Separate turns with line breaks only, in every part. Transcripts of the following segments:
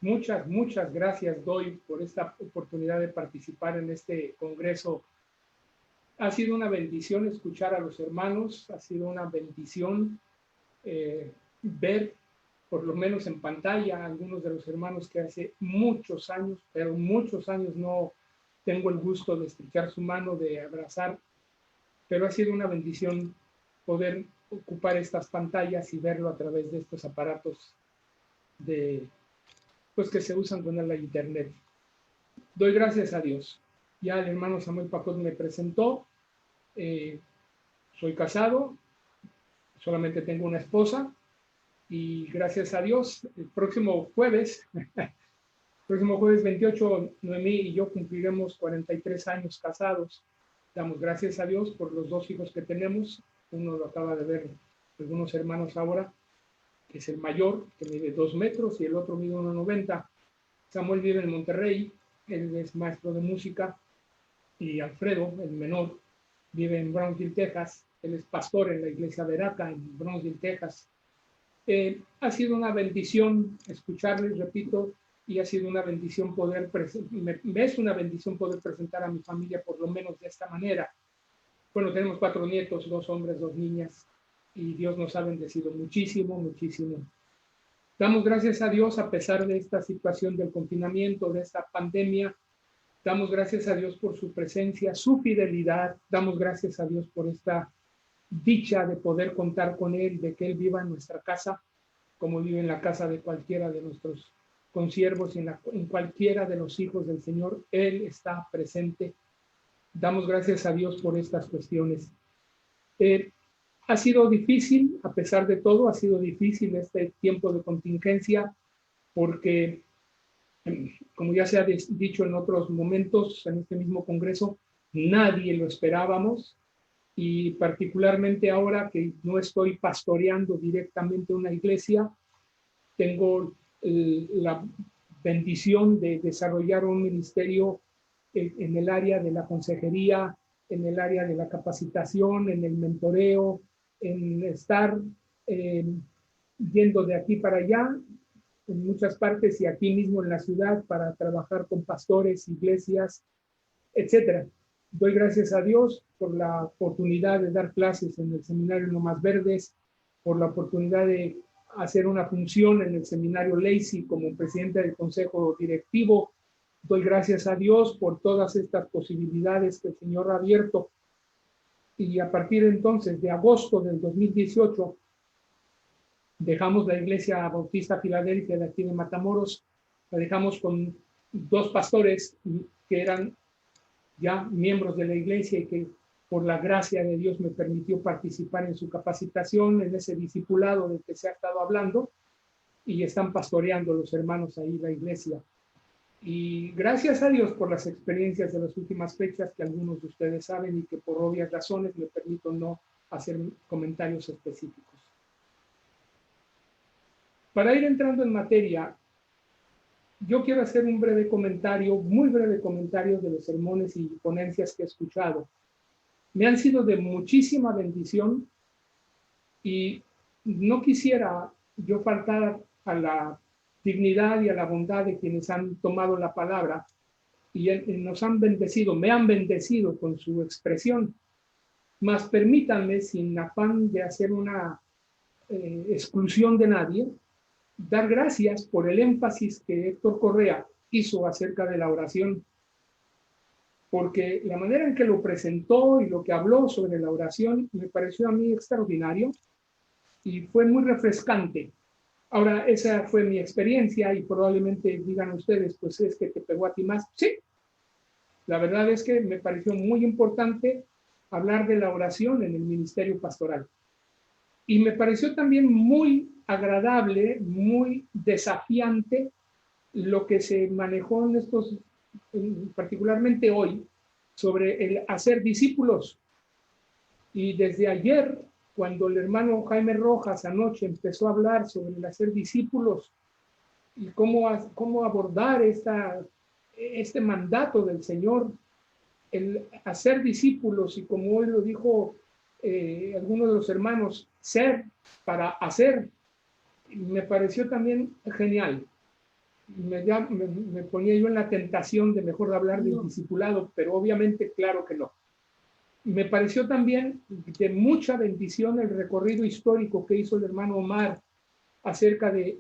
muchas gracias doy por esta oportunidad de participar en este congreso. Ha sido una bendición escuchar a los hermanos, ha sido una bendición ver, por lo menos en pantalla, a algunos de los hermanos que hace muchos años, pero muchos años no tengo el gusto de estrechar su mano, de abrazar, pero ha sido una bendición poder ocupar estas pantallas y verlo a través de estos aparatos pues que se usan con la internet. Doy gracias a Dios. Ya el hermano Samuel Pacot me presentó. Soy casado, solamente tengo una esposa y gracias a Dios, el próximo jueves 28, Noemí y yo cumpliremos 43 años casados. Damos gracias a Dios por los 2 hijos que tenemos. Uno lo acaba de ver algunos hermanos ahora, que es el mayor, que mide 2 metros, y el otro mide 1,90. Samuel vive en Monterrey, él es maestro de música, y Alfredo, el menor, vive en Brownsville, Texas. Él es pastor en la iglesia Veraca en Brownsville, Texas. Ha sido una bendición escucharles, repito, y ha sido una bendición me es una bendición poder presentar a mi familia por lo menos de esta manera. Bueno, tenemos 4 nietos, 2 hombres, 2 niñas, y Dios nos ha bendecido muchísimo, muchísimo. Damos gracias a Dios a pesar de esta situación del confinamiento, de esta pandemia. Damos gracias a Dios por su presencia, su fidelidad. Damos gracias a Dios por esta dicha de poder contar con Él, de que Él viva en nuestra casa, como vive en la casa de cualquiera de nuestros consiervos y en cualquiera de los hijos del Señor. Él está presente. Damos gracias a Dios por estas cuestiones. Ha sido difícil, a pesar de todo, ha sido difícil este tiempo de contingencia, porque, como ya se ha dicho en otros momentos, en este mismo congreso, nadie lo esperábamos, y particularmente ahora que no estoy pastoreando directamente una iglesia, tengo la bendición de desarrollar un ministerio en el área de la consejería, en el área de la capacitación, en el mentoreo, en estar yendo de aquí para allá, en muchas partes y aquí mismo en la ciudad para trabajar con pastores, iglesias, etcétera. Doy gracias a Dios por la oportunidad de dar clases en el seminario Lomas Verdes, por la oportunidad de hacer una función en el seminario Lacey como presidente del consejo directivo. Doy gracias a Dios por todas estas posibilidades que el Señor ha abierto. Y a partir entonces, de agosto del 2018, dejamos la Iglesia Bautista Filadelfia de aquí de Matamoros. La dejamos con 2 pastores que eran ya miembros de la iglesia y que por la gracia de Dios me permitió participar en su capacitación, en ese discipulado del que se ha estado hablando, y están pastoreando los hermanos ahí la iglesia. Y gracias a Dios por las experiencias de las últimas fechas que algunos de ustedes saben y que por obvias razones me permito no hacer comentarios específicos. Para ir entrando en materia, yo quiero hacer un breve comentario, muy breve comentario de los sermones y ponencias que he escuchado. Me han sido de muchísima bendición y no quisiera yo faltar a la dignidad y a la bondad de quienes han tomado la palabra y nos han bendecido, me han bendecido con su expresión. Mas permítanme, sin afán de hacer una exclusión de nadie, dar gracias por el énfasis que Héctor Correa hizo acerca de la oración, porque la manera en que lo presentó y lo que habló sobre la oración me pareció a mí extraordinario y fue muy refrescante. Ahora, esa fue mi experiencia y probablemente digan ustedes, pues es que te pegó a ti más. Sí, la verdad es que me pareció muy importante hablar de la oración en el ministerio pastoral. Y me pareció también muy agradable, muy desafiante lo que se manejó en estos, particularmente hoy, sobre el hacer discípulos. Y desde ayer, cuando el hermano Jaime Rojas anoche empezó a hablar sobre el hacer discípulos y cómo abordar este mandato del Señor, el hacer discípulos, y como hoy lo dijo algunos de los hermanos, ser para hacer, me pareció también genial. me ponía yo en la tentación de mejor hablar del discipulado, pero obviamente claro que no. Me pareció también de mucha bendición el recorrido histórico que hizo el hermano Omar acerca de,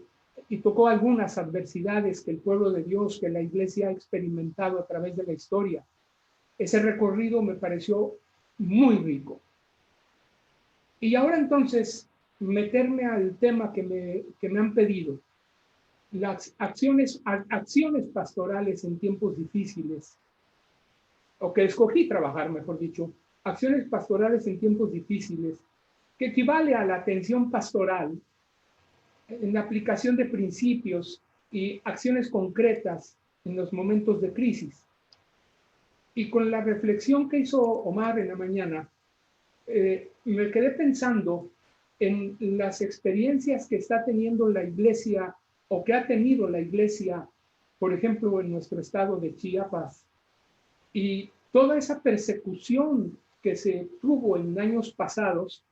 y tocó algunas adversidades que el pueblo de Dios, que la iglesia ha experimentado a través de la historia. Ese recorrido me pareció muy rico. Y ahora entonces, meterme al tema que me han pedido, las acciones pastorales en tiempos difíciles, o que escogí trabajar, mejor dicho, acciones pastorales en tiempos difíciles, que equivale a la atención pastoral en la aplicación de principios y acciones concretas en los momentos de crisis. Y con la reflexión que hizo Omar en la mañana, me quedé pensando en las experiencias que está teniendo la iglesia o que ha tenido la iglesia, por ejemplo, en nuestro estado de Chiapas, y toda esa persecución que se tuvo en años pasados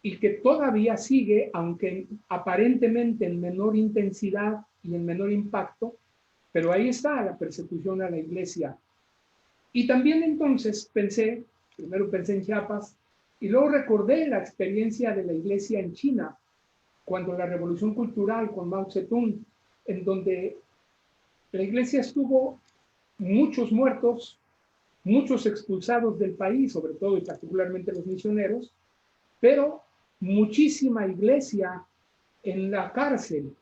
y que todavía sigue, aunque aparentemente en menor intensidad y en menor impacto, pero ahí está la persecución a la iglesia. Y también entonces primero pensé en Chiapas, y luego recordé la experiencia de la iglesia en China, cuando la revolución cultural con Mao Zedong, en donde la iglesia estuvo muchos muertos, muchos expulsados del país, sobre todo y particularmente los misioneros, pero muchísima iglesia en la cárcel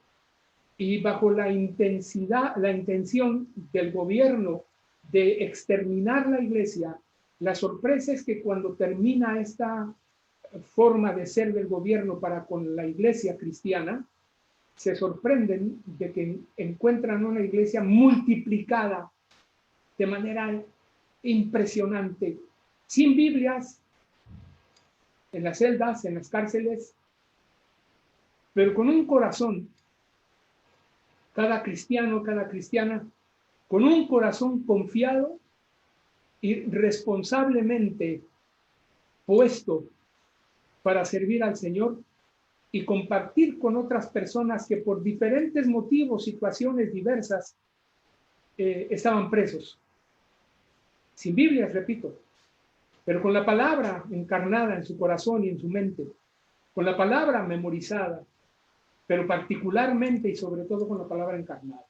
y bajo la intención del gobierno de exterminar la iglesia. La sorpresa es que cuando termina esta forma de ser del gobierno para con la iglesia cristiana, se sorprenden de que encuentran una iglesia multiplicada de manera impresionante, sin Biblias, en las celdas, en las cárceles, pero con un corazón, cada cristiano, cada cristiana, con un corazón confiado y responsablemente puesto para servir al Señor y compartir con otras personas que por diferentes motivos, situaciones diversas, estaban presos. Sin Biblias, repito, pero con la palabra encarnada en su corazón y en su mente, con la palabra memorizada, pero particularmente y sobre todo con la palabra encarnada.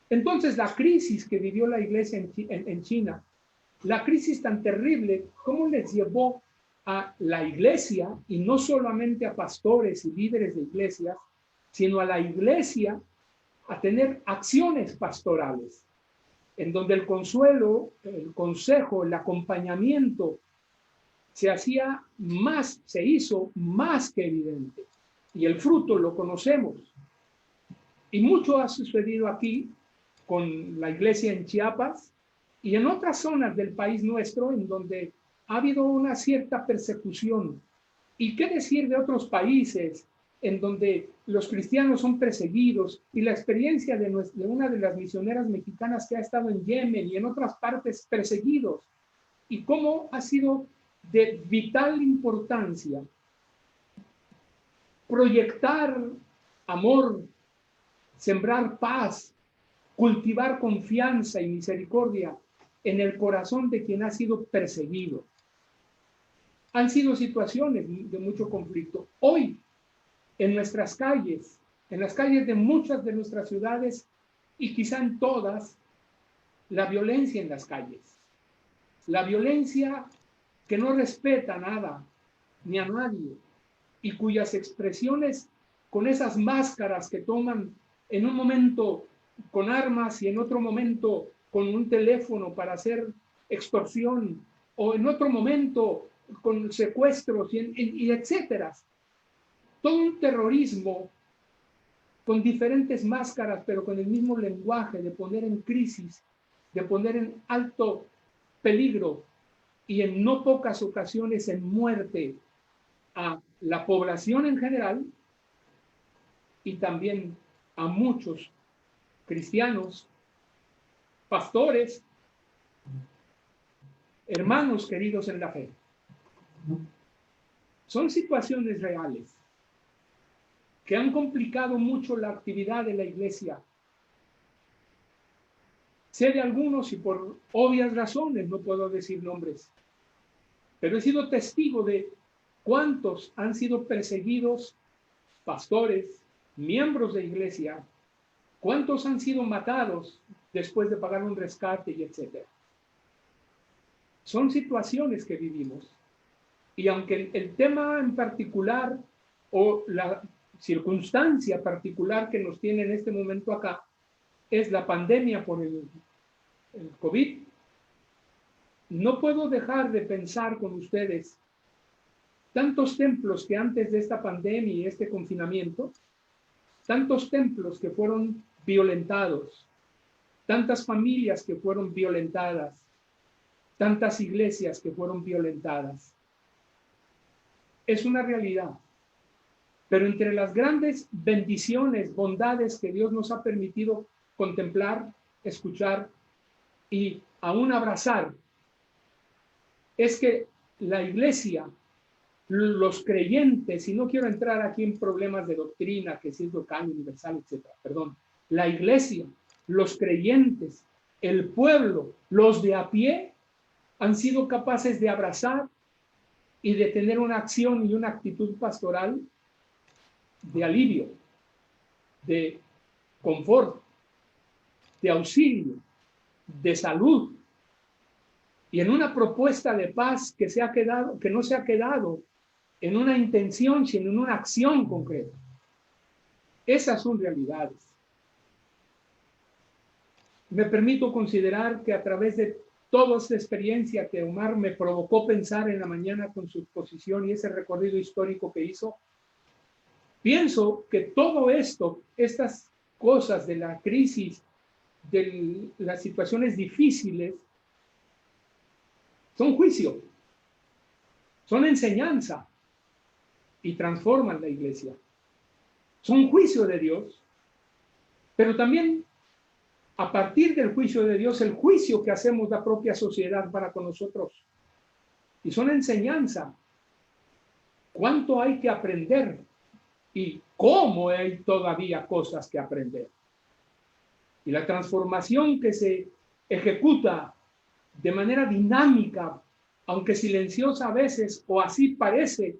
Entonces, la crisis que vivió la iglesia en China, la crisis tan terrible, ¿cómo les llevó a la iglesia, y no solamente a pastores y líderes de iglesias, sino a la iglesia a tener acciones pastorales, en donde el consuelo, el consejo, el acompañamiento se hizo más que evidente? Y el fruto lo conocemos. Y mucho ha sucedido aquí con la iglesia en Chiapas y en otras zonas del país nuestro, en donde ha habido una cierta persecución. ¿Y qué decir de otros países en donde los cristianos son perseguidos? Y la experiencia de una de las misioneras mexicanas que ha estado en Yemen y en otras partes perseguidos. Y cómo ha sido de vital importancia proyectar amor, sembrar paz, cultivar confianza y misericordia en el corazón de quien ha sido perseguido. Han sido situaciones de mucho conflicto. Hoy, en nuestras calles, en las calles de muchas de nuestras ciudades y quizá en todas, la violencia en las calles. La violencia que no respeta nada ni a nadie y cuyas expresiones con esas máscaras que toman en un momento con armas y en otro momento con un teléfono para hacer extorsión o en otro momento con secuestros y etcétera. Todo un terrorismo con diferentes máscaras, pero con el mismo lenguaje de poner en crisis, de poner en alto peligro y en no pocas ocasiones en muerte a la población en general y también a muchos cristianos, pastores, hermanos queridos en la fe. Son situaciones reales que han complicado mucho la actividad de la iglesia Sé de algunos y por obvias razones no puedo decir nombres, pero he sido testigo de cuántos han sido perseguidos, pastores, miembros de iglesia, cuántos han sido matados después de pagar un rescate y etcétera. Son situaciones que vivimos. Y aunque el tema en particular o la circunstancia particular que nos tiene en este momento acá es la pandemia por el COVID, no puedo dejar de pensar con ustedes tantos templos que antes de esta pandemia y este confinamiento, tantos templos que fueron violentados, tantas familias que fueron violentadas, tantas iglesias que fueron violentadas. Es una realidad. Pero entre las grandes bendiciones, bondades que Dios nos ha permitido contemplar, escuchar y aún abrazar, es que la iglesia, los creyentes, y no quiero entrar aquí en problemas de doctrina, que si es local, universal, etcétera, perdón, la iglesia, los creyentes, el pueblo, los de a pie, han sido capaces de abrazar y de tener una acción y una actitud pastoral de alivio, de confort, de auxilio, de salud, y en una propuesta de paz que no se ha quedado en una intención, sino en una acción concreta. Esas son realidades. Me permito considerar que a través de toda esta experiencia que Omar me provocó pensar en la mañana con su exposición y ese recorrido histórico que hizo, pienso que todo esto, estas cosas de la crisis, de las situaciones difíciles, son juicio, son enseñanza y transforman la iglesia. Son juicio de Dios, pero también a partir del juicio de Dios, el juicio que hacemos la propia sociedad para con nosotros. Y son enseñanza. ¿Cuánto hay que aprender? Y cómo hay todavía cosas que aprender. Y la transformación que se ejecuta de manera dinámica, aunque silenciosa a veces, o así parece,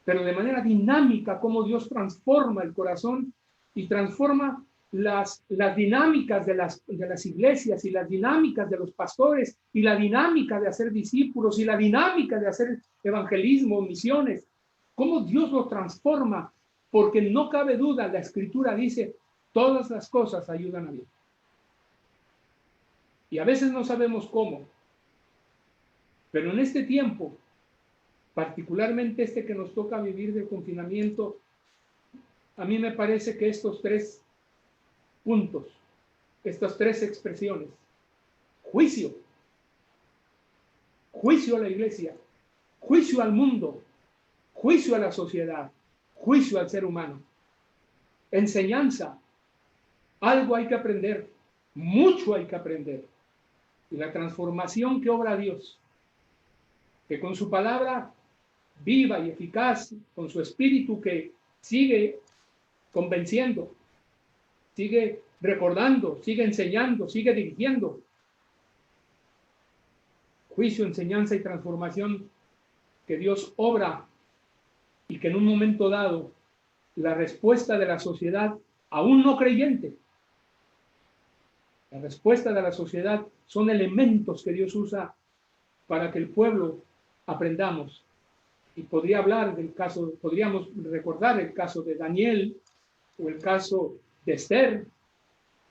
pero de manera dinámica, cómo Dios transforma el corazón y transforma las dinámicas de las iglesias y las dinámicas de los pastores y la dinámica de hacer discípulos y la dinámica de hacer evangelismo, misiones, cómo Dios lo transforma, porque no cabe duda, la Escritura dice, todas las cosas ayudan a bien. Y a veces no sabemos cómo, pero en este tiempo, particularmente este que nos toca vivir del confinamiento, a mí me parece que estos tres puntos, estas tres expresiones, juicio a la iglesia, juicio al mundo, juicio a la sociedad, juicio al ser humano, enseñanza, algo hay que aprender, mucho hay que aprender, y la transformación que obra Dios, que con su palabra viva y eficaz, con su espíritu que sigue convenciendo, sigue recordando, sigue enseñando, sigue dirigiendo. Juicio, enseñanza y transformación que Dios obra y que en un momento dado la respuesta de la sociedad aún no creyente, la respuesta de la sociedad son elementos que Dios usa para que el pueblo aprendamos. Y podría hablar del caso, podríamos recordar el caso de Daniel o el caso de Esther,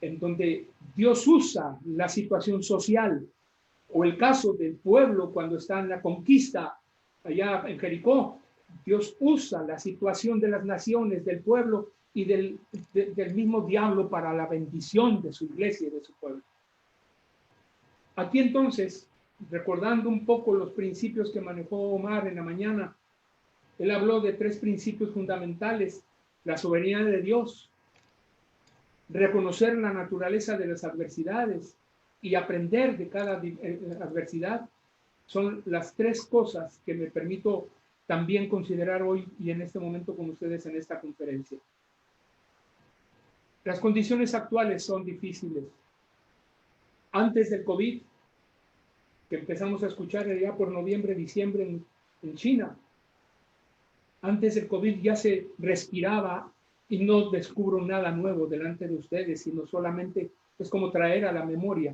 en donde Dios usa la situación social, o el caso del pueblo cuando está en la conquista allá en Jericó. Dios usa la situación de las naciones, del pueblo y del mismo diablo para la bendición de su iglesia y de su pueblo. Aquí entonces, recordando un poco los principios que manejó Omar en la mañana, él habló de tres principios fundamentales: la soberanía de Dios, reconocer la naturaleza de las adversidades y aprender de cada adversidad. Son las tres cosas que me permito también considerar hoy y en este momento con ustedes en esta conferencia. Las condiciones actuales son difíciles. Antes del COVID, que empezamos a escuchar ya por noviembre, diciembre en China, antes del COVID ya se respiraba, y no descubro nada nuevo delante de ustedes, sino solamente es como traer a la memoria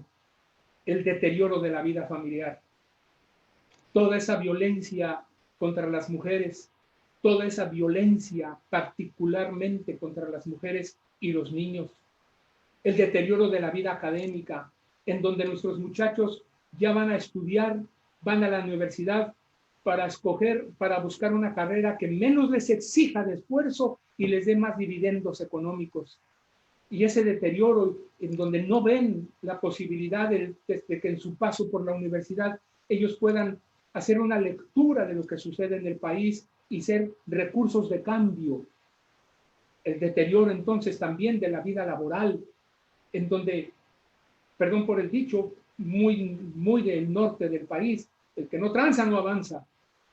el deterioro de la vida familiar. Toda esa violencia contra las mujeres, toda esa violencia particularmente contra las mujeres y los niños, el deterioro de la vida académica, en donde nuestros muchachos ya van a estudiar, van a la universidad para escoger, para buscar una carrera que menos les exija de esfuerzo y les dé más dividendos económicos. Y ese deterioro en donde no ven la posibilidad de que en su paso por la universidad ellos puedan hacer una lectura de lo que sucede en el país y ser recursos de cambio. El deterioro entonces también de la vida laboral, en donde, perdón por el dicho, muy del norte del país, el que no tranza no avanza.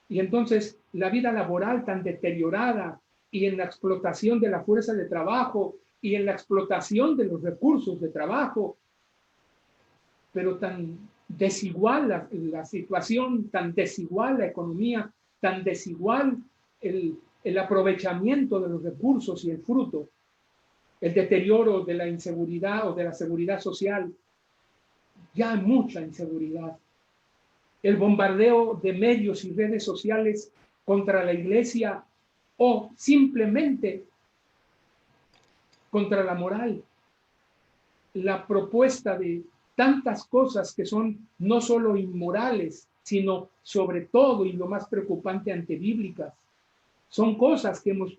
Y entonces la vida laboral tan deteriorada y en la explotación de la fuerza de trabajo y en la explotación de los recursos de trabajo, pero tan desigual la situación, tan desigual la economía, tan desigual el aprovechamiento de los recursos y el fruto, el deterioro de la inseguridad o de la seguridad social, ya hay mucha inseguridad. El bombardeo de medios y redes sociales contra la iglesia o simplemente contra la moral. La propuesta de tantas cosas que son no solo inmorales, sino sobre todo y lo más preocupante antibíblicas. Son cosas que hemos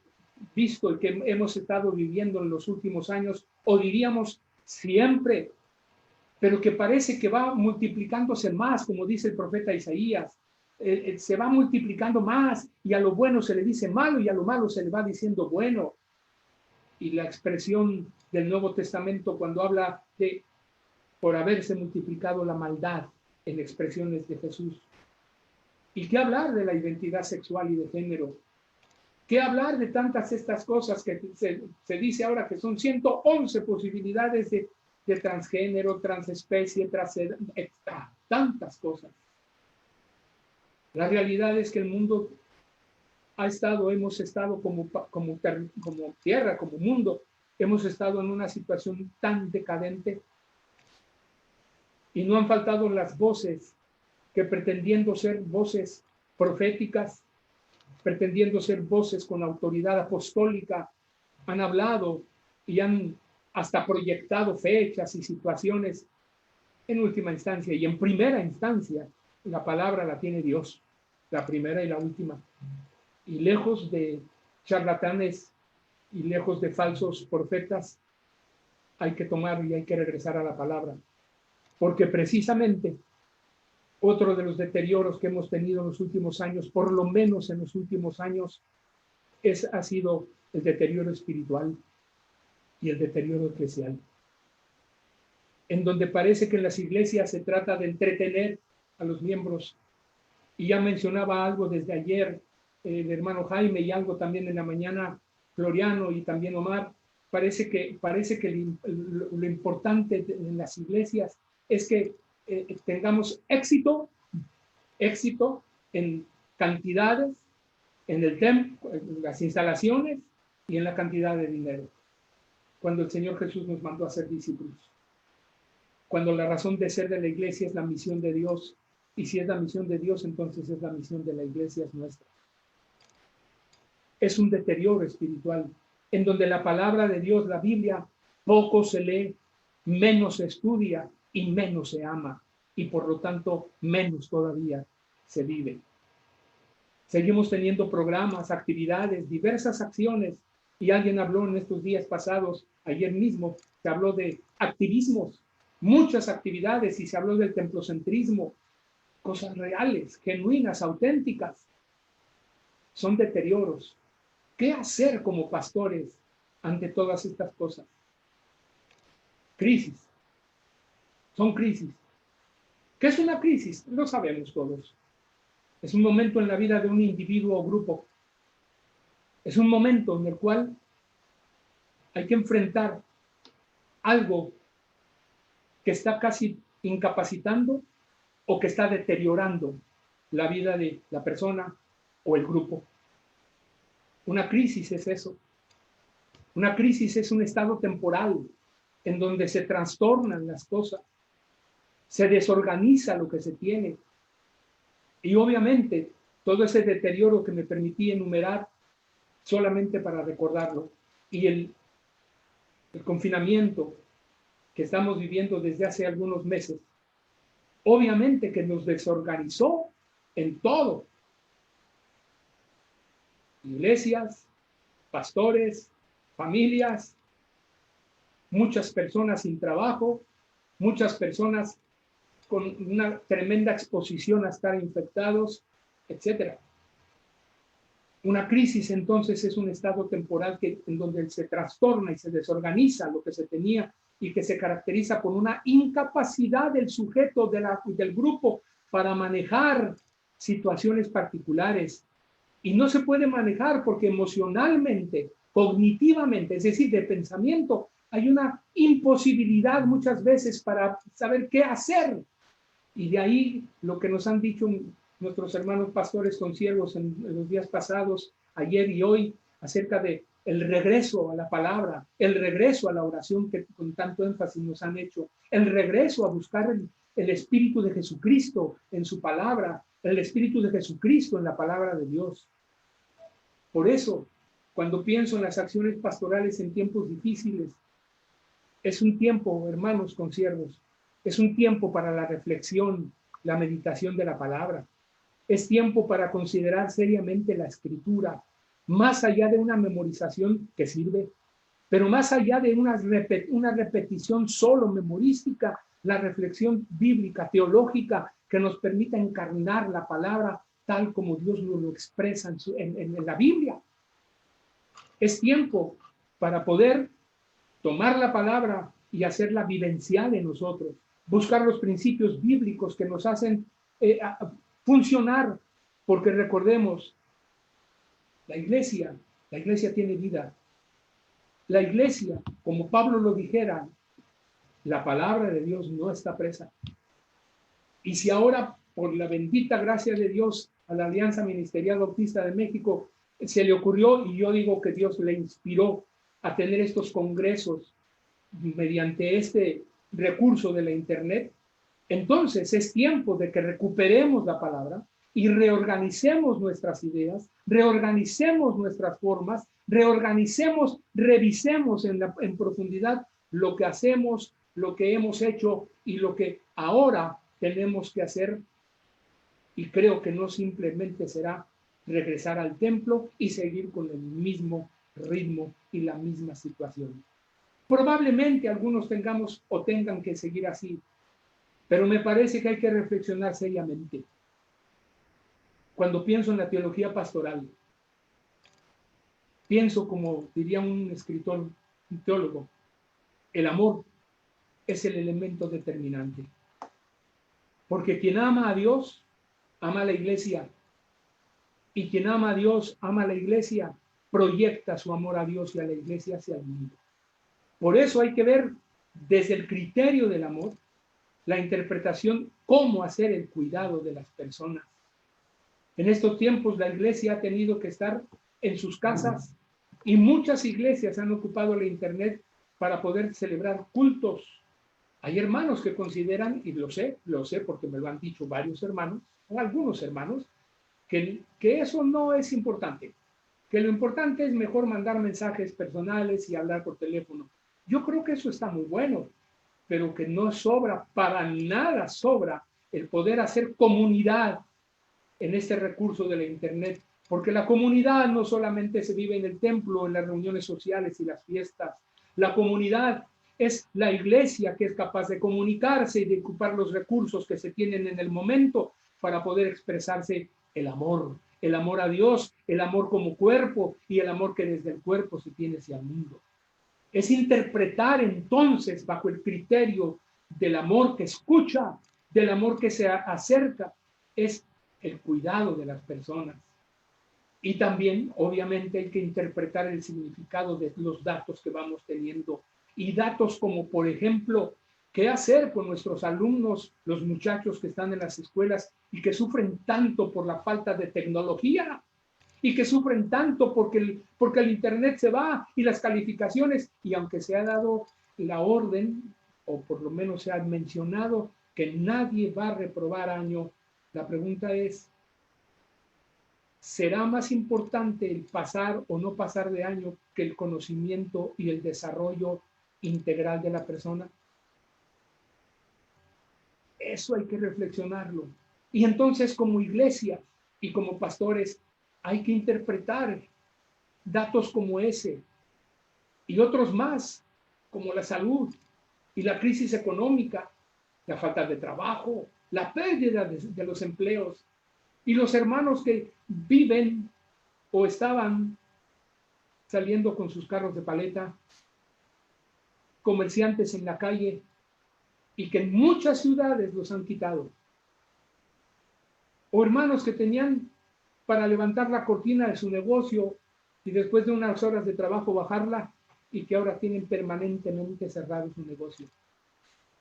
visto y que hemos estado viviendo en los últimos años, o diríamos siempre, pero que parece que va multiplicándose más, como dice el profeta Isaías. Se va multiplicando más y a lo bueno se le dice malo y a lo malo se le va diciendo bueno. Y la expresión del Nuevo Testamento cuando habla de por haberse multiplicado la maldad en expresiones de Jesús. ¿Y qué hablar de la identidad sexual y de género? ¿Qué hablar de tantas estas cosas que se dice ahora que son 111 posibilidades de transgénero, transespecie, tantas cosas? La realidad es que el mundo hemos estado como tierra, como mundo, hemos estado en una situación tan decadente y no han faltado las voces que pretendiendo ser voces proféticas, pretendiendo ser voces con autoridad apostólica, han hablado y han hasta proyectado fechas y situaciones en última instancia y en primera instancia. La palabra la tiene Dios, la primera y la última. Y lejos de charlatanes y lejos de falsos profetas, hay que tomar y hay que regresar a la palabra. Porque precisamente otro de los deterioros que hemos tenido en los últimos años, por lo menos en los últimos años, ha sido el deterioro espiritual y el deterioro eclesial. En donde parece que en las iglesias se trata de entretener a los miembros. Y ya mencionaba algo desde ayer el hermano Jaime y algo también en la mañana Floriano y también Omar. Parece que lo importante en las iglesias es que tengamos éxito en cantidades, en el templo, en las instalaciones y en la cantidad de dinero. Cuando el Señor Jesús nos mandó a ser discípulos. Cuando la razón de ser de la iglesia es la misión de Dios. Y si es la misión de Dios, entonces es la misión de la iglesia, es nuestra. Es un deterioro espiritual, en donde la palabra de Dios, la Biblia, poco se lee, menos se estudia y menos se ama. Y por lo tanto, menos todavía se vive. Seguimos teniendo programas, actividades, diversas acciones. Y alguien habló en estos días pasados, ayer mismo, se habló de activismos, muchas actividades, y se habló del templocentrismo, cosas reales, genuinas, auténticas. Son deterioros. ¿Qué hacer como pastores ante todas estas cosas? Crisis. Son crisis. ¿Qué es una crisis? Lo sabemos todos. Es un momento en la vida de un individuo o grupo. Es un momento en el cual hay que enfrentar algo que está casi incapacitando o que está deteriorando la vida de la persona o el grupo. Una crisis es eso. Una crisis es un estado temporal en donde se trastornan las cosas, se desorganiza lo que se tiene. Y obviamente todo ese deterioro que me permití enumerar solamente para recordarlo. Y el confinamiento que estamos viviendo desde hace algunos meses, obviamente que nos desorganizó en todo. Iglesias, pastores, familias, muchas personas sin trabajo, muchas personas con una tremenda exposición a estar infectados, etc. Una crisis entonces es un estado temporal en donde se trastorna y se desorganiza lo que se tenía y que se caracteriza por una incapacidad del sujeto del grupo para manejar situaciones particulares. Y no se puede manejar porque emocionalmente, cognitivamente, es decir, de pensamiento, hay una imposibilidad muchas veces para saber qué hacer. Y de ahí lo que nos han dicho nuestros hermanos pastores consiervos en los días pasados, ayer y hoy, acerca de el regreso a la palabra, el regreso a la oración que con tanto énfasis nos han hecho, el regreso a buscar el Espíritu de Jesucristo en su palabra, el Espíritu de Jesucristo en la palabra de Dios. Por eso, cuando pienso en las acciones pastorales en tiempos difíciles, es un tiempo, hermanos consiervos, es un tiempo para la reflexión, la meditación de la palabra. Es tiempo para considerar seriamente la escritura, más allá de una memorización que sirve, pero más allá de una repetición solo memorística, la reflexión bíblica, teológica, que nos permita encarnar la palabra tal como Dios nos lo expresa en la Biblia. Es tiempo para poder tomar la palabra y hacerla vivencial en nosotros, buscar los principios bíblicos que nos hacen funcionar, porque recordemos, la iglesia tiene vida. La iglesia, como Pablo lo dijera, la palabra de Dios no está presa. Y si ahora, por la bendita gracia de Dios, a la Alianza Ministerial Bautista de México, se le ocurrió, y yo digo que Dios le inspiró a tener estos congresos mediante este recurso de la Internet, entonces es tiempo de que recuperemos la palabra y reorganicemos nuestras ideas, reorganicemos nuestras formas, reorganicemos, revisemos en profundidad lo que hacemos, lo que hemos hecho y lo que ahora tenemos que hacer. Y creo que no simplemente será regresar al templo y seguir con el mismo ritmo y la misma situación. Probablemente algunos tengamos o tengan que seguir así, pero me parece que hay que reflexionar seriamente. Cuando pienso en la teología pastoral, pienso, como diría un escritor, un teólogo, el amor es el elemento determinante. Porque quien ama a Dios, ama a la iglesia. Y quien ama a Dios, ama a la iglesia, proyecta su amor a Dios y a la iglesia hacia el mundo. Por eso hay que ver desde el criterio del amor, la interpretación, cómo hacer el cuidado de las personas. En estos tiempos la iglesia ha tenido que estar en sus casas y muchas iglesias han ocupado la internet para poder celebrar cultos. Hay hermanos que consideran, y lo sé porque me lo han dicho varios hermanos, o algunos hermanos, que eso no es importante, que lo importante es mejor mandar mensajes personales y hablar por teléfono. Yo creo que eso está muy bueno, pero que no sobra, para nada sobra, el poder hacer comunidad en este recurso de la internet, porque la comunidad no solamente se vive en el templo, en las reuniones sociales y las fiestas. La comunidad es la iglesia que es capaz de comunicarse y de ocupar los recursos que se tienen en el momento para poder expresarse el amor a Dios, el amor como cuerpo y el amor que desde el cuerpo se tiene hacia el mundo. Es interpretar entonces bajo el criterio del amor que escucha, del amor que se acerca, es el cuidado de las personas. Y también, obviamente, hay que interpretar el significado de los datos que vamos teniendo. Y datos como, por ejemplo, ¿Qué hacer con nuestros alumnos, los muchachos que están en las escuelas y que sufren tanto por la falta de tecnología? Y que sufren tanto porque el Internet se va y las calificaciones, y aunque se ha dado la orden, o por lo menos se ha mencionado que nadie va a reprobar año, la pregunta es, ¿será más importante el pasar o no pasar de año que el conocimiento y el desarrollo integral de la persona? Eso hay que reflexionarlo. Y entonces, como iglesia y como pastores, hay que interpretar datos como ese y otros más, como la salud y la crisis económica, la falta de trabajo, la pérdida de los empleos y los hermanos que viven o estaban saliendo con sus carros de paleta, comerciantes en la calle, y que en muchas ciudades los han quitado. O hermanos que tenían para levantar la cortina de su negocio y después de unas horas de trabajo bajarla, y que ahora tienen permanentemente cerrado su negocio.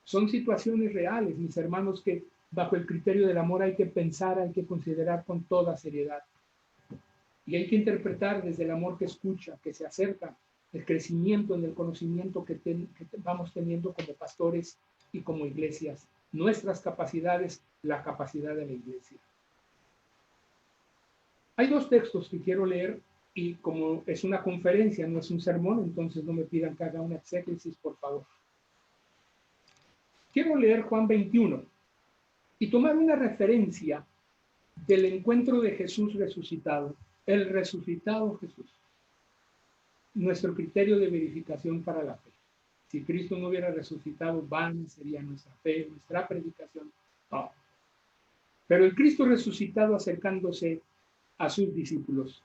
Son situaciones reales, mis hermanos, que bajo el criterio del amor hay que pensar, hay que considerar con toda seriedad. Y hay que interpretar desde el amor que escucha, que se acerca, el crecimiento en el conocimiento que vamos teniendo como pastores y como iglesias. Nuestras capacidades, la capacidad de la iglesia. Hay dos textos que quiero leer, y como es una conferencia, no es un sermón, entonces no me pidan que haga una exégesis, por favor. Quiero leer Juan 21 y tomar una referencia del encuentro de Jesús resucitado, el resucitado Jesús. Nuestro criterio de verificación para la fe. Si Cristo no hubiera resucitado, vana sería nuestra fe, nuestra predicación. No. Pero el Cristo resucitado acercándose a sus discípulos.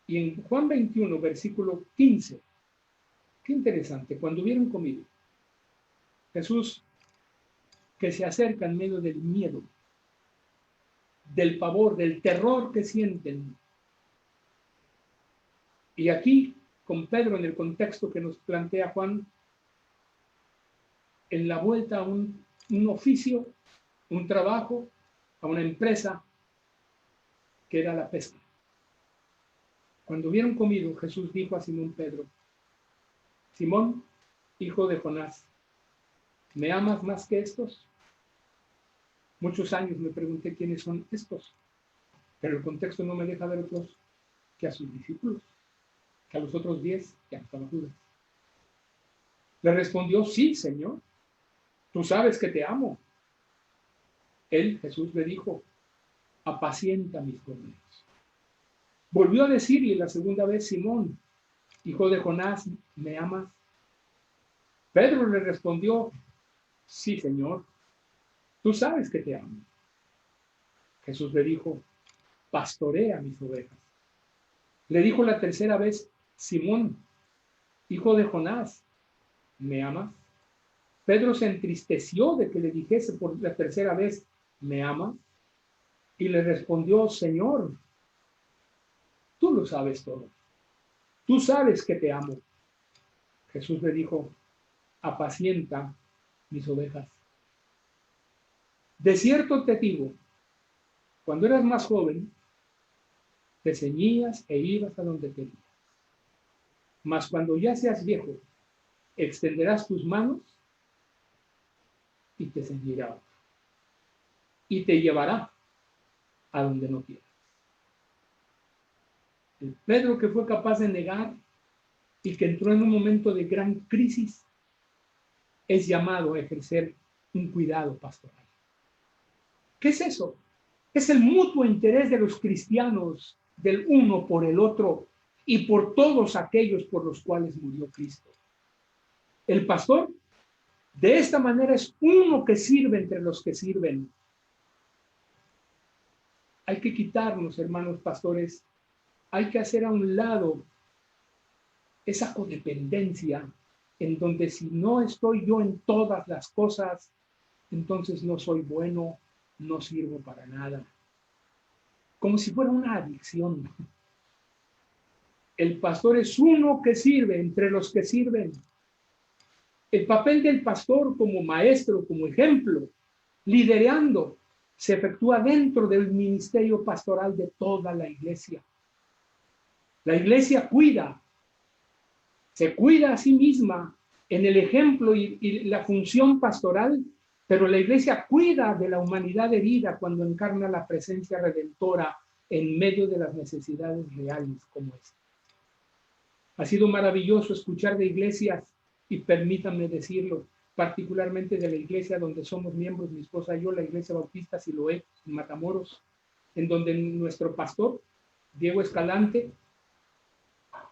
Y en Juan 21, versículo 15, qué interesante, cuando hubieron comido, Jesús, que se acerca en medio del miedo, del pavor, del terror que sienten. Y aquí, con Pedro, en el contexto que nos plantea Juan, en la vuelta a un oficio, un trabajo, a una empresa, que era la pesca. Cuando hubieron comido, Jesús dijo a Simón Pedro: Simón, hijo de Jonás, ¿me amas más que estos? Muchos años me pregunté quiénes son estos, pero el contexto no me deja ver otros que a sus discípulos, que a los otros 10 que a Judas. Le respondió: sí, Señor, tú sabes que te amo. Él, Jesús, le dijo: apacienta mis corderos. Volvió a decirle la segunda vez: Simón, hijo de Jonás, ¿me amas? Pedro le respondió: sí, Señor, tú sabes que te amo. Jesús le dijo: pastorea mis ovejas. Le dijo la tercera vez: Simón, hijo de Jonás, ¿me amas? Pedro se entristeció de que le dijese por la tercera vez: ¿me amas? Y le respondió: Señor, tú lo sabes todo. Tú sabes que te amo. Jesús le dijo: apacienta mis ovejas. De cierto te digo, cuando eras más joven, te ceñías e ibas a donde querías. Mas cuando ya seas viejo, extenderás tus manos y te ceñirá y te llevará a donde no quieras. El Pedro que fue capaz de negar y que entró en un momento de gran crisis es llamado a ejercer un cuidado pastoral. ¿Qué es eso? Es el mutuo interés de los cristianos del uno por el otro y por todos aquellos por los cuales murió Cristo. El pastor, de esta manera, es uno que sirve entre los que sirven. Hay que quitarnos, hermanos pastores, hay que hacer a un lado esa codependencia en donde si no estoy yo en todas las cosas, entonces no soy bueno, no sirvo para nada. Como si fuera una adicción. El pastor es uno que sirve entre los que sirven. El papel del pastor como maestro, como ejemplo, liderando, se efectúa dentro del ministerio pastoral de toda la iglesia. La iglesia se cuida a sí misma en el ejemplo y la función pastoral, pero la iglesia cuida de la humanidad herida cuando encarna la presencia redentora en medio de las necesidades reales como esta. Ha sido maravilloso escuchar de iglesias, y permítanme decirlo, particularmente de la iglesia donde somos miembros, mi esposa y yo, la iglesia bautista Siloé, en Matamoros, en donde nuestro pastor, Diego Escalante,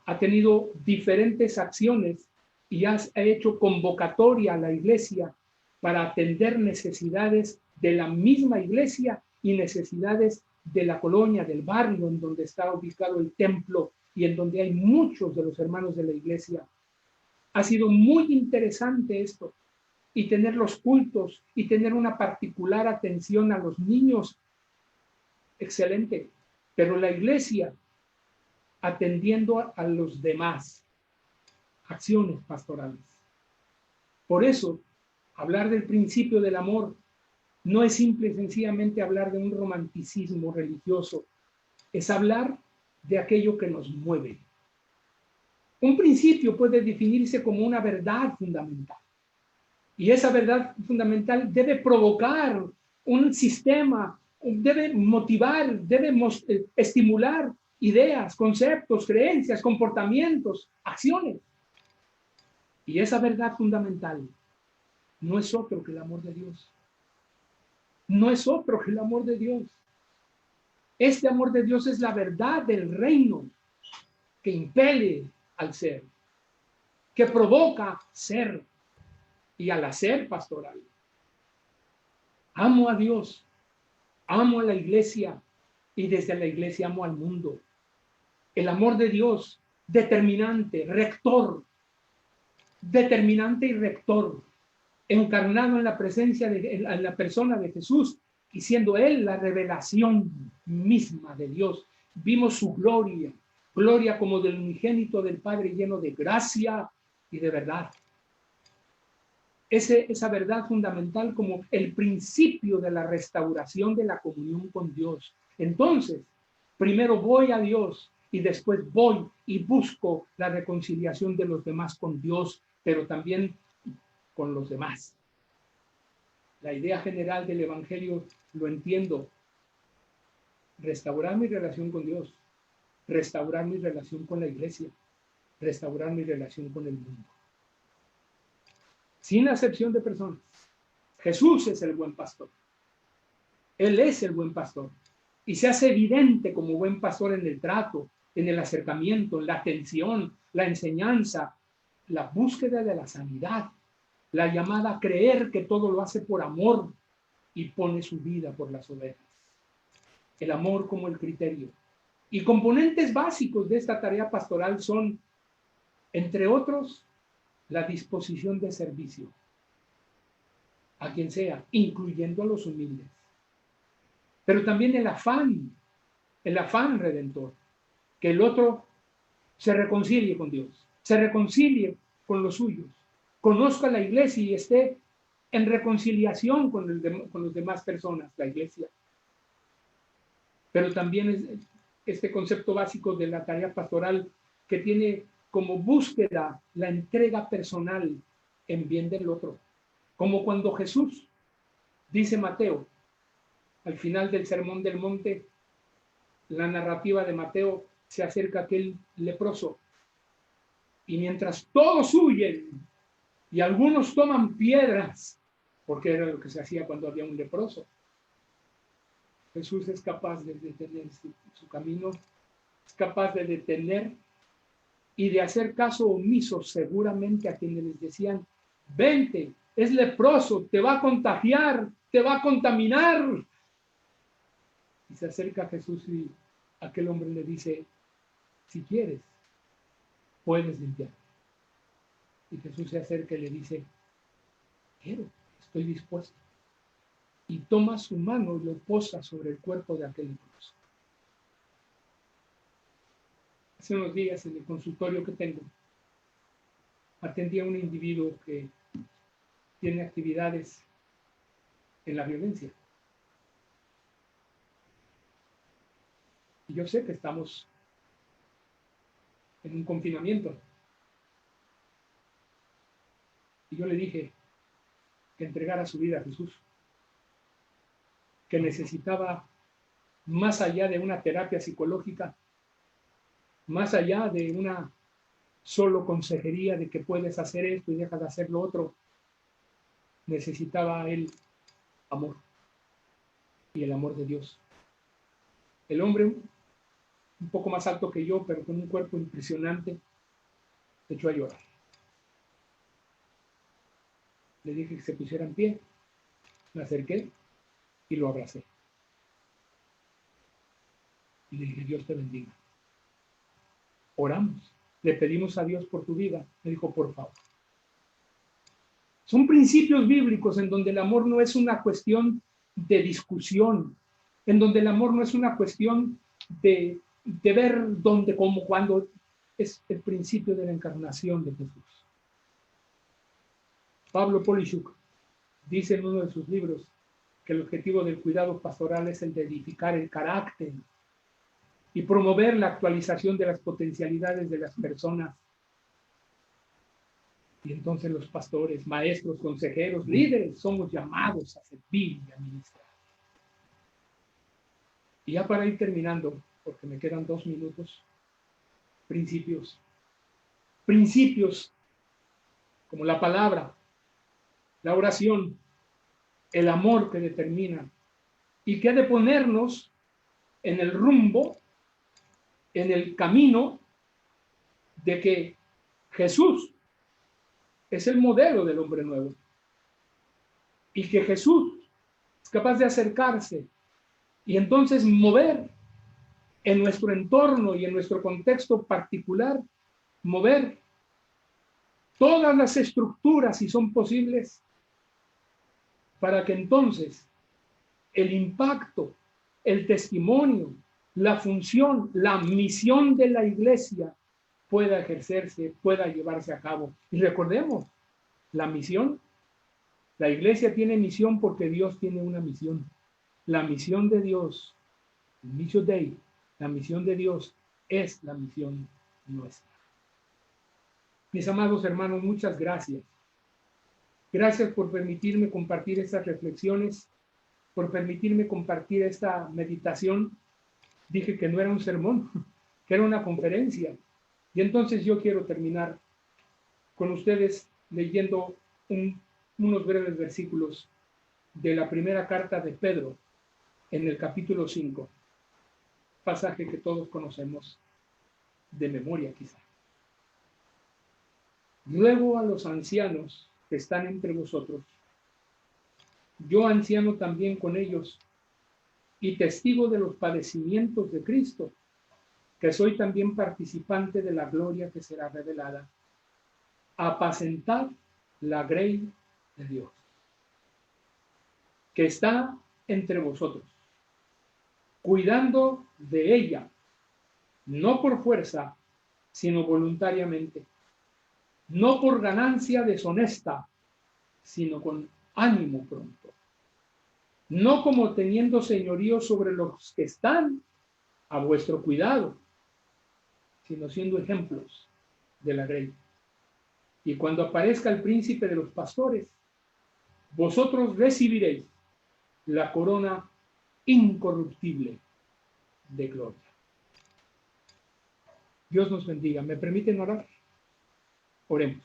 ha tenido diferentes acciones y ha hecho convocatoria a la iglesia para atender necesidades de la misma iglesia y necesidades de la colonia, del barrio en donde está ubicado el templo y en donde hay muchos de los hermanos de la iglesia. Ha sido muy interesante esto, y tener los cultos y tener una particular atención a los niños, excelente, pero la iglesia atendiendo a los demás, acciones pastorales. Por eso, hablar del principio del amor no es simple y sencillamente hablar de un romanticismo religioso, es hablar de aquello que nos mueve. Un principio puede definirse como una verdad fundamental, y esa verdad fundamental debe provocar un sistema, debe motivar, debe estimular ideas, conceptos, creencias, comportamientos, acciones. Y esa verdad fundamental no es otro que el amor de Dios. No es otro que el amor de Dios. Este amor de Dios es la verdad del reino que impele al ser, que provoca ser y al hacer pastoral. Amo a Dios, amo a la iglesia y desde la iglesia amo al mundo. El amor de Dios, determinante y rector, encarnado en la presencia en la persona de Jesús, y siendo Él la revelación misma de Dios. Vimos su gloria como del unigénito del Padre, lleno de gracia y de verdad. Esa verdad fundamental como el principio de la restauración de la comunión con Dios. Entonces, primero voy a Dios y después voy y busco la reconciliación de los demás con Dios, pero también con los demás. La idea general del Evangelio lo entiendo. Restaurar mi relación con Dios, restaurar mi relación con la iglesia, restaurar mi relación con el mundo. Sin acepción de personas. Jesús es el buen pastor. Él es el buen pastor. Y se hace evidente como buen pastor en el trato, en el acercamiento, en la atención, la enseñanza, la búsqueda de la sanidad, la llamada a creer que todo lo hace por amor y pone su vida por las ovejas. El amor como el criterio. Y componentes básicos de esta tarea pastoral son, entre otros, la disposición de servicio a quien sea, incluyendo a los humildes. Pero también el afán redentor, que el otro se reconcilie con Dios, se reconcilie con los suyos, conozca la iglesia y esté en reconciliación con las demás personas, la iglesia. Pero también es este concepto básico de la tarea pastoral que tiene como búsqueda la entrega personal en bien del otro. Como cuando Jesús, dice Mateo, al final del Sermón del Monte, la narrativa de Mateo se acerca a aquel leproso. Y mientras todos huyen y algunos toman piedras, porque era lo que se hacía cuando había un leproso, Jesús es capaz de detener su camino, es capaz de detener y de hacer caso omiso seguramente a quienes les decían, vente, es leproso, te va a contagiar, te va a contaminar. Y se acerca a Jesús y aquel hombre le dice, si quieres, puedes limpiar. Y Jesús se acerca y le dice, quiero, estoy dispuesto. Y toma su mano y lo posa sobre el cuerpo de aquel leproso. Hace unos días en el consultorio que tengo, atendí a un individuo que tiene actividades en la violencia. Y yo sé que estamos en un confinamiento. Y yo le dije que entregara su vida a Jesús, que necesitaba, más allá de una terapia psicológica, más allá de una solo consejería de que puedes hacer esto y dejas de hacer lo otro, necesitaba él amor y el amor de Dios. El hombre, un poco más alto que yo, pero con un cuerpo impresionante, se echó a llorar. Le dije que se pusiera en pie, me acerqué y lo abracé. Y le dije, Dios te bendiga. Oramos, le pedimos a Dios por tu vida. Me dijo, por favor. Son principios bíblicos en donde el amor no es una cuestión de discusión, en donde el amor no es una cuestión de ver dónde, cómo, cuándo. Es el principio de la encarnación de Jesús. Pablo Polishuk dice en uno de sus libros que el objetivo del cuidado pastoral es el de edificar el carácter y promover la actualización de las potencialidades de las personas. Y entonces los pastores, maestros, consejeros, líderes, somos llamados a servir y a ministrar. Y ya para ir terminando, porque me quedan 2 minutos, principios. Principios como la palabra, la oración, el amor que determina y que ha de ponernos en el rumbo, en el camino de que Jesús es el modelo del hombre nuevo y que Jesús es capaz de acercarse y entonces mover en nuestro entorno y en nuestro contexto particular, mover todas las estructuras, si son posibles, para que entonces el impacto, el testimonio, la función, la misión de la iglesia pueda ejercerse, pueda llevarse a cabo. Y recordemos, la misión, la iglesia tiene misión porque Dios tiene una misión. La misión de Dios, el Mission Day, la misión de Dios es la misión nuestra. Mis amados hermanos, muchas gracias. Gracias por permitirme compartir estas reflexiones, por permitirme compartir esta meditación. Dije que no era un sermón, que era una conferencia. Y entonces yo quiero terminar con ustedes leyendo unos breves versículos de la primera carta de Pedro en el capítulo 5, pasaje que todos conocemos de memoria quizá. Luego a los ancianos que están entre vosotros, yo anciano también con ellos y testigo de los padecimientos de Cristo, que soy también participante de la gloria que será revelada, apacentad la grey de Dios, que está entre vosotros, cuidando de ella, no por fuerza, sino voluntariamente, no por ganancia deshonesta, sino con ánimo pronto, no como teniendo señorío sobre los que están a vuestro cuidado, sino siendo ejemplos de la grey. Y cuando aparezca el príncipe de los pastores, vosotros recibiréis la corona incorruptible de gloria. Dios nos bendiga. ¿Me permiten orar? Oremos.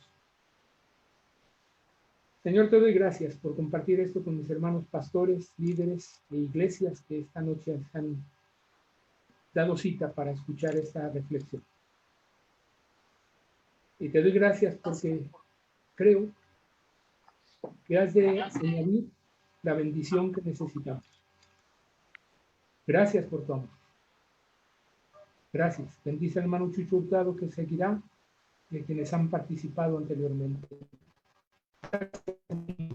Señor, te doy gracias por compartir esto con mis hermanos pastores, líderes e iglesias que esta noche han dado cita para escuchar esta reflexión. Y te doy gracias porque creo que has de añadir la bendición que necesitamos. Gracias por tu amor. Gracias. Bendice al hermano Chucho Hurtado que seguirá y a quienes han participado anteriormente. Gracias.